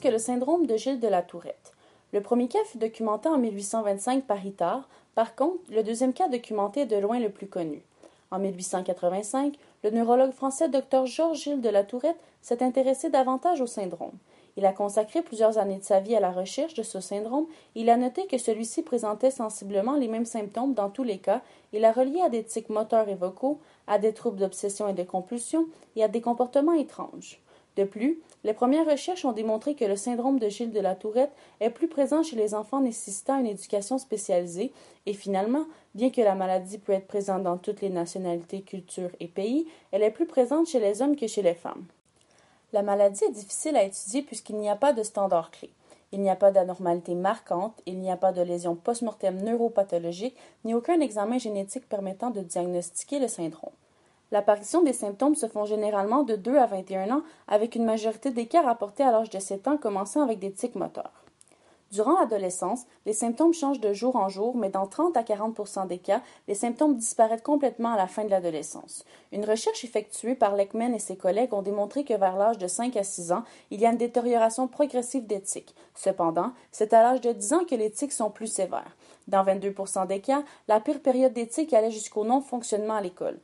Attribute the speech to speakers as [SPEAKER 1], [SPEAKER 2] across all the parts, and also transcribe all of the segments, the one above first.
[SPEAKER 1] que le syndrome de Gilles de la Tourette? Le premier cas fut documenté en 1825 par Itard. Par contre, le deuxième cas documenté est de loin le plus connu. En 1885, le neurologue français Dr Georges Gilles de la Tourette s'est intéressé davantage au syndrome. Il a consacré plusieurs années de sa vie à la recherche de ce syndrome et il a noté que celui-ci présentait sensiblement les mêmes symptômes dans tous les cas et l'a relié à des tics moteurs et vocaux, à des troubles d'obsession et de compulsion et à des comportements étranges. De plus, les premières recherches ont démontré que le syndrome de Gilles de la Tourette est plus présent chez les enfants nécessitant une éducation spécialisée et finalement, bien que la maladie peut être présente dans toutes les nationalités, cultures et pays, elle est plus présente chez les hommes que chez les femmes. La maladie est difficile à étudier puisqu'il n'y a pas de standard clé. Il n'y a pas d'anormalité marquante, il n'y a pas de lésion post-mortem neuropathologique, ni aucun examen génétique permettant de diagnostiquer le syndrome. L'apparition des symptômes se font généralement de 2 à 21 ans, avec une majorité des cas rapportés à l'âge de 7 ans, commençant avec des tics moteurs. Durant l'adolescence, les symptômes changent de jour en jour, mais dans 30 à 40 des cas, les symptômes disparaissent complètement à la fin de l'adolescence. Une recherche effectuée par Leckman et ses collègues ont démontré que vers l'âge de 5 à 6 ans, il y a une détérioration progressive des tics. Cependant, c'est à l'âge de 10 ans que les tics sont plus sévères. Dans 22 des cas, la pire période des tics allait jusqu'au non-fonctionnement à l'école.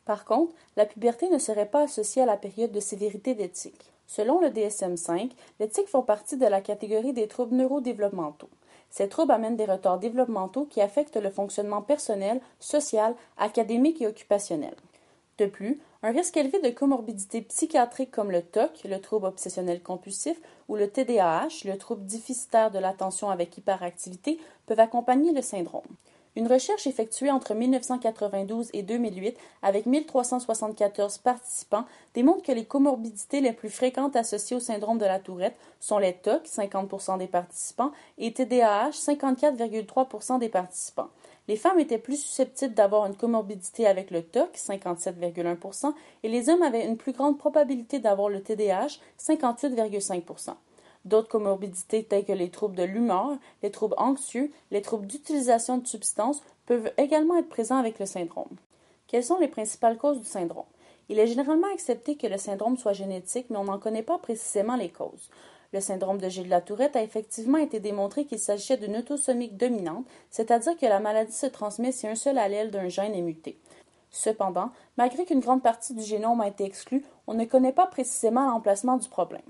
[SPEAKER 1] Par contre, la puberté ne serait pas associée à la période de sévérité des tics. Selon le DSM-5, les tics font partie de la catégorie des troubles neurodéveloppementaux. Ces troubles amènent des retards développementaux qui affectent le fonctionnement personnel, social, académique et occupationnel. De plus, un risque élevé de comorbidités psychiatriques comme le TOC, le trouble obsessionnel compulsif, ou le TDAH, le trouble déficitaire de l'attention avec hyperactivité, peuvent accompagner le syndrome. Une recherche effectuée entre 1992 et 2008 avec 1374 participants démontre que les comorbidités les plus fréquentes associées au syndrome de la Tourette sont les TOC, 50 des participants, et TDAH, 54,3 des participants. Les femmes étaient plus susceptibles d'avoir une comorbidité avec le TOC, 57,1 et les hommes avaient une plus grande probabilité d'avoir le TDAH, 58,5 D'autres comorbidités telles que les troubles de l'humeur, les troubles anxieux, les troubles d'utilisation de substances peuvent également être présents avec le syndrome. Quelles sont les principales causes du syndrome? Il est généralement accepté que le syndrome soit génétique, mais on n'en connaît pas précisément les causes. Le syndrome de Gilles de la Tourette a effectivement été démontré qu'il s'agissait d'une autosomique dominante, c'est-à-dire que la maladie se transmet si un seul allèle d'un gène est muté. Cependant, malgré qu'une grande partie du génome a été exclue, on ne connaît pas précisément l'emplacement du problème.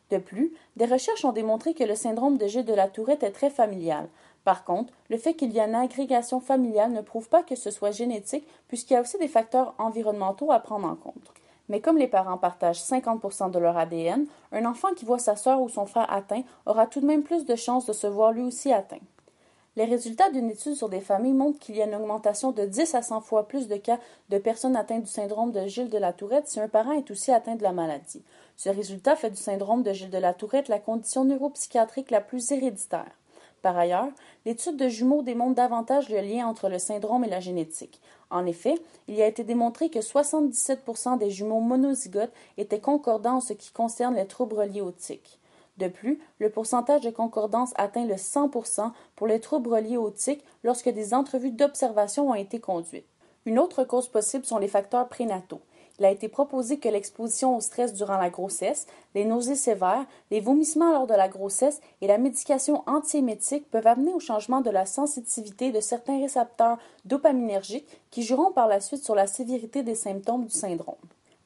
[SPEAKER 1] De plus, des recherches ont démontré que le syndrome de Gilles de la Tourette est très familial. Par contre, le fait qu'il y ait une agrégation familiale ne prouve pas que ce soit génétique, puisqu'il y a aussi des facteurs environnementaux à prendre en compte. Mais comme les parents partagent 50 de leur ADN, un enfant qui voit sa sœur ou son frère atteint aura tout de même plus de chances de se voir lui aussi atteint. Les résultats d'une étude sur des familles montrent qu'il y a une augmentation de 10 à 100 fois plus de cas de personnes atteintes du syndrome de Gilles de la Tourette si un parent est aussi atteint de la maladie. Ce résultat fait du syndrome de Gilles de la Tourette la condition neuropsychiatrique la plus héréditaire. Par ailleurs, l'étude de jumeaux démontre davantage le lien entre le syndrome et la génétique. En effet, il a été démontré que 77% des jumeaux monozygotes étaient concordants en ce qui concerne les troubles reliés aux tics. De plus, le pourcentage de concordance atteint le 100% pour les troubles reliés aux tics lorsque des entrevues d'observation ont été conduites. Une autre cause possible sont les facteurs prénataux. Il a été proposé que l'exposition au stress durant la grossesse, les nausées sévères, les vomissements lors de la grossesse et la médication antiémétique peuvent amener au changement de la sensitivité de certains récepteurs dopaminergiques qui joueront par la suite sur la sévérité des symptômes du syndrome.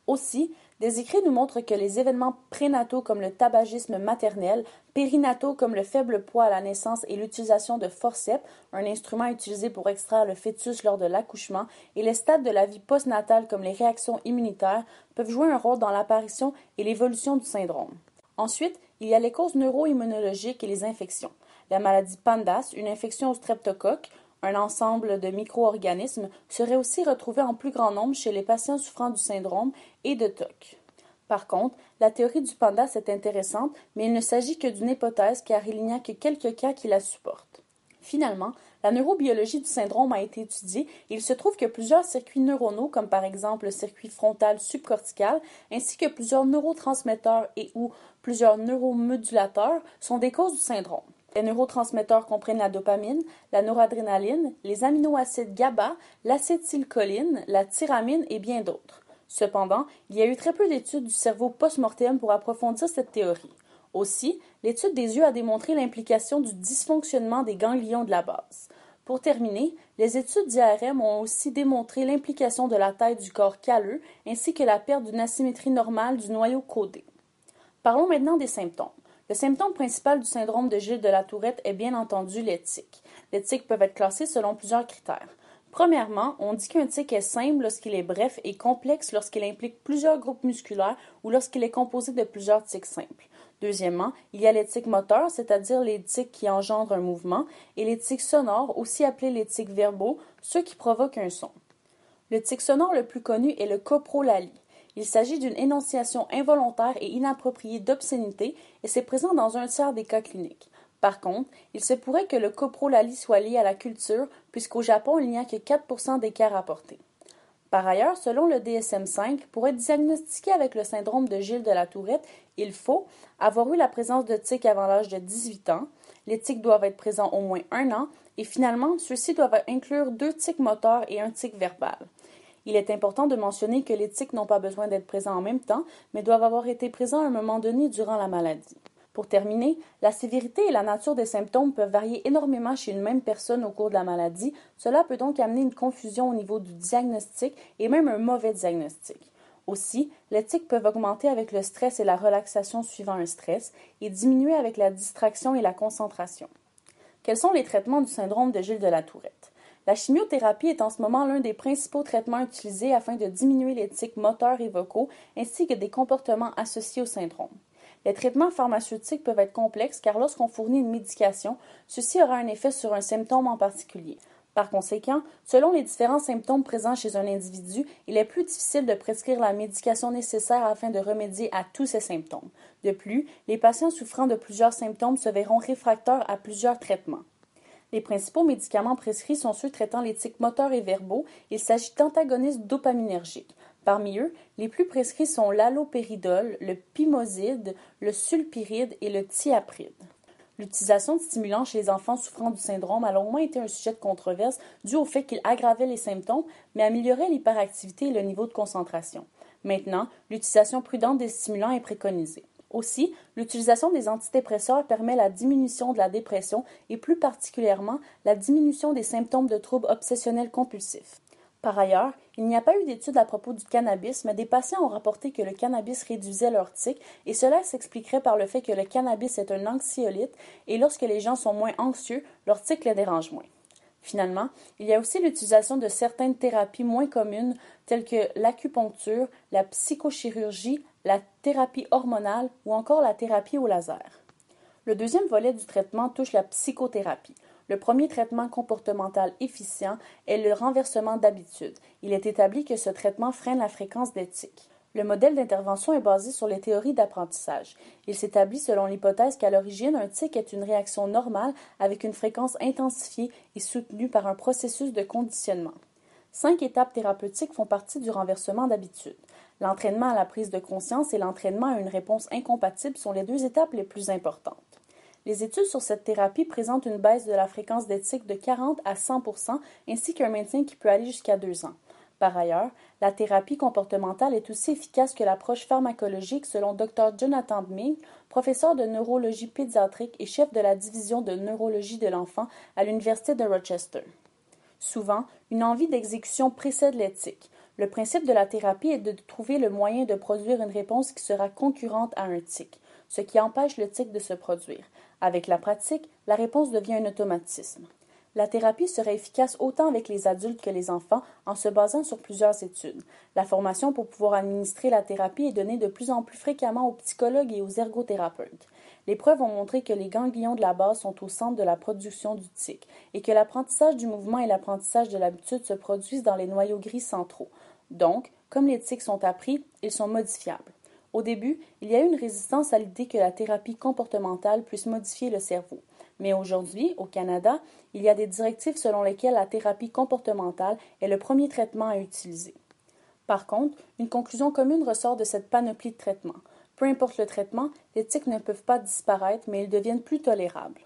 [SPEAKER 1] Aussi, des écrits nous montrent que les événements prénataux comme le tabagisme maternel, périnataux comme le faible poids à la naissance et l'utilisation de forceps, un instrument utilisé pour extraire le fœtus lors de l'accouchement, et les stades de la vie postnatale comme les réactions immunitaires peuvent jouer un rôle dans l'apparition et l'évolution du syndrome. Ensuite, il y a les causes neuro-immunologiques et les infections. La maladie PANDAS, une infection au streptocoque, un ensemble de micro-organismes, serait aussi retrouvé en plus grand nombre chez les patients souffrant du syndrome et de TOC. Par contre, la théorie du PANDAS est intéressante, mais il ne s'agit que d'une hypothèse car il n'y a que quelques cas qui la supportent. Finalement, la neurobiologie du syndrome a été étudiée et il se trouve que plusieurs circuits neuronaux, comme par exemple le circuit frontal subcortical, ainsi que plusieurs neurotransmetteurs et ou plusieurs neuromodulateurs, sont des causes du syndrome. Les neurotransmetteurs comprennent la dopamine, la noradrénaline, les aminoacides GABA, l'acétylcholine, la tyramine et bien d'autres. Cependant, il y a eu très peu d'études du cerveau post-mortem pour approfondir cette théorie. Aussi, l'étude des yeux a démontré l'implication du dysfonctionnement des ganglions de la base. Pour terminer, les études d'IRM ont aussi démontré l'implication de la taille du corps calleux ainsi que la perte d'une asymétrie normale du noyau caudé. Parlons maintenant des symptômes. Le symptôme principal du syndrome de Gilles de la Tourette est bien entendu les tics. Les tics peuvent être classés selon plusieurs critères. Premièrement, on dit qu'un tic est simple lorsqu'il est bref et complexe lorsqu'il implique plusieurs groupes musculaires ou lorsqu'il est composé de plusieurs tics simples. Deuxièmement, il y a les tics moteurs, c'est-à-dire les tics qui engendrent un mouvement, et les tics sonores, aussi appelés les tics verbaux, ceux qui provoquent un son. Le tic sonore le plus connu est le coprolalie. Il s'agit d'une énonciation involontaire et inappropriée d'obscénité et c'est présent dans un tiers des cas cliniques. Par contre, il se pourrait que le coprolalie soit lié à la culture, puisqu'au Japon, il n'y a que 4% des cas rapportés. Par ailleurs, selon le DSM-5, pour être diagnostiqué avec le syndrome de Gilles de la Tourette, il faut avoir eu la présence de tics avant l'âge de 18 ans, les tics doivent être présents au moins 1 an, et finalement, ceux-ci doivent inclure 2 tics moteurs et un tic verbal. Il est important de mentionner que les tics n'ont pas besoin d'être présents en même temps, mais doivent avoir été présents à un moment donné durant la maladie. Pour terminer, la sévérité et la nature des symptômes peuvent varier énormément chez une même personne au cours de la maladie. Cela peut donc amener une confusion au niveau du diagnostic et même un mauvais diagnostic. Aussi, les tics peuvent augmenter avec le stress et la relaxation suivant un stress et diminuer avec la distraction et la concentration. Quels sont les traitements du syndrome de Gilles de la Tourette? La chimiothérapie est en ce moment l'un des principaux traitements utilisés afin de diminuer les tics moteurs et vocaux ainsi que des comportements associés au syndrome. Les traitements pharmaceutiques peuvent être complexes car lorsqu'on fournit une médication, ceci aura un effet sur un symptôme en particulier. Par conséquent, selon les différents symptômes présents chez un individu, il est plus difficile de prescrire la médication nécessaire afin de remédier à tous ces symptômes. De plus, les patients souffrant de plusieurs symptômes se verront réfractaires à plusieurs traitements. Les principaux médicaments prescrits sont ceux traitant les tics moteurs et verbaux. Il s'agit d'antagonistes dopaminergiques. Parmi eux, les plus prescrits sont l'allopéridol, le pimoside, le sulpiride et le thiapride. L'utilisation de stimulants chez les enfants souffrant du syndrome a longuement été un sujet de controverse dû au fait qu'il aggravait les symptômes, mais améliorait l'hyperactivité et le niveau de concentration. Maintenant, l'utilisation prudente des stimulants est préconisée. Aussi, l'utilisation des antidépresseurs permet la diminution de la dépression et plus particulièrement la diminution des symptômes de troubles obsessionnels compulsifs. Par ailleurs, il n'y a pas eu d'études à propos du cannabis, mais des patients ont rapporté que le cannabis réduisait leurs tics et cela s'expliquerait par le fait que le cannabis est un anxiolyte et lorsque les gens sont moins anxieux, leurs tics les dérangent moins. Finalement, il y a aussi l'utilisation de certaines thérapies moins communes telles que l'acupuncture, la psychochirurgie, la thérapie hormonale ou encore la thérapie au laser. Le deuxième volet du traitement touche la psychothérapie. Le premier traitement comportemental efficient est le renversement d'habitude. Il est établi que ce traitement freine la fréquence des tics. Le modèle d'intervention est basé sur les théories d'apprentissage. Il s'établit selon l'hypothèse qu'à l'origine, un tic est une réaction normale avec une fréquence intensifiée et soutenue par un processus de conditionnement. 5 étapes thérapeutiques font partie du renversement d'habitude. L'entraînement à la prise de conscience et l'entraînement à une réponse incompatible sont les 2 étapes les plus importantes. Les études sur cette thérapie présentent une baisse de la fréquence des tics de 40 à 100% ainsi qu'un maintien qui peut aller jusqu'à 2 ans. Par ailleurs, la thérapie comportementale est aussi efficace que l'approche pharmacologique selon Dr. Jonathan Ming, professeur de neurologie pédiatrique et chef de la division de neurologie de l'enfant à l'Université de Rochester. Souvent, une envie d'exécution précède les tics. Le principe de la thérapie est de trouver le moyen de produire une réponse qui sera concurrente à un tic, ce qui empêche le tic de se produire. Avec la pratique, la réponse devient un automatisme. La thérapie serait efficace autant avec les adultes que les enfants en se basant sur plusieurs études. La formation pour pouvoir administrer la thérapie est donnée de plus en plus fréquemment aux psychologues et aux ergothérapeutes. Les preuves ont montré que les ganglions de la base sont au centre de la production du tic et que l'apprentissage du mouvement et l'apprentissage de l'habitude se produisent dans les noyaux gris centraux. Donc, comme les tics sont appris, ils sont modifiables. Au début, il y a eu une résistance à l'idée que la thérapie comportementale puisse modifier le cerveau. Mais aujourd'hui, au Canada, il y a des directives selon lesquelles la thérapie comportementale est le premier traitement à utiliser. Par contre, une conclusion commune ressort de cette panoplie de traitements. Peu importe le traitement, les tics ne peuvent pas disparaître, mais ils deviennent plus tolérables.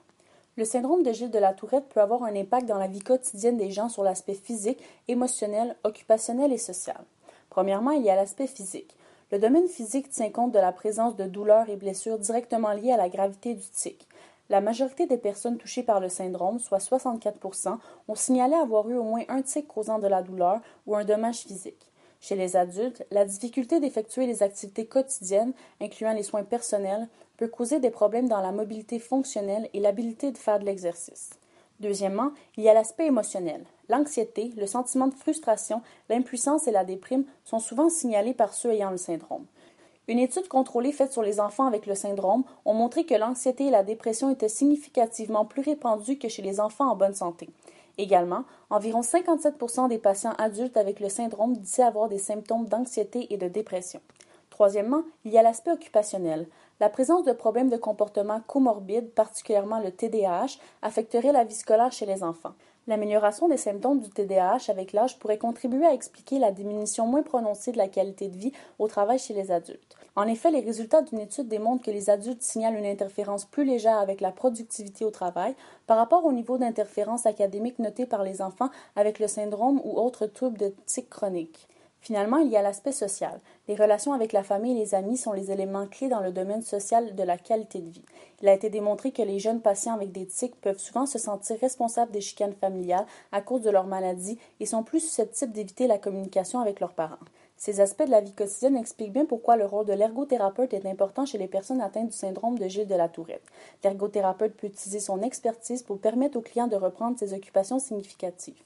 [SPEAKER 1] Le syndrome de Gilles de la Tourette peut avoir un impact dans la vie quotidienne des gens sur l'aspect physique, émotionnel, occupationnel et social. Premièrement, il y a l'aspect physique. Le domaine physique tient compte de la présence de douleurs et blessures directement liées à la gravité du tic. La majorité des personnes touchées par le syndrome, soit 64%, ont signalé avoir eu au moins un tic causant de la douleur ou un dommage physique. Chez les adultes, la difficulté d'effectuer les activités quotidiennes, incluant les soins personnels, peut causer des problèmes dans la mobilité fonctionnelle et l'habilité de faire de l'exercice. Deuxièmement, il y a l'aspect émotionnel. L'anxiété, le sentiment de frustration, l'impuissance et la déprime sont souvent signalés par ceux ayant le syndrome. Une étude contrôlée faite sur les enfants avec le syndrome a montré que l'anxiété et la dépression étaient significativement plus répandues que chez les enfants en bonne santé. Également, environ 57% des patients adultes avec le syndrome disaient avoir des symptômes d'anxiété et de dépression. Troisièmement, il y a l'aspect occupationnel. La présence de problèmes de comportement comorbides, particulièrement le TDAH, affecterait la vie scolaire chez les enfants. L'amélioration des symptômes du TDAH avec l'âge pourrait contribuer à expliquer la diminution moins prononcée de la qualité de vie au travail chez les adultes. En effet, les résultats d'une étude démontrent que les adultes signalent une interférence plus légère avec la productivité au travail par rapport au niveau d'interférence académique noté par les enfants avec le syndrome ou autres troubles de tic chronique. Finalement, il y a l'aspect social. Les relations avec la famille et les amis sont les éléments clés dans le domaine social de la qualité de vie. Il a été démontré que les jeunes patients avec des tics peuvent souvent se sentir responsables des chicanes familiales à cause de leur maladie et sont plus susceptibles d'éviter la communication avec leurs parents. Ces aspects de la vie quotidienne expliquent bien pourquoi le rôle de l'ergothérapeute est important chez les personnes atteintes du syndrome de Gilles de la Tourette. L'ergothérapeute peut utiliser son expertise pour permettre au client de reprendre ses occupations significatives.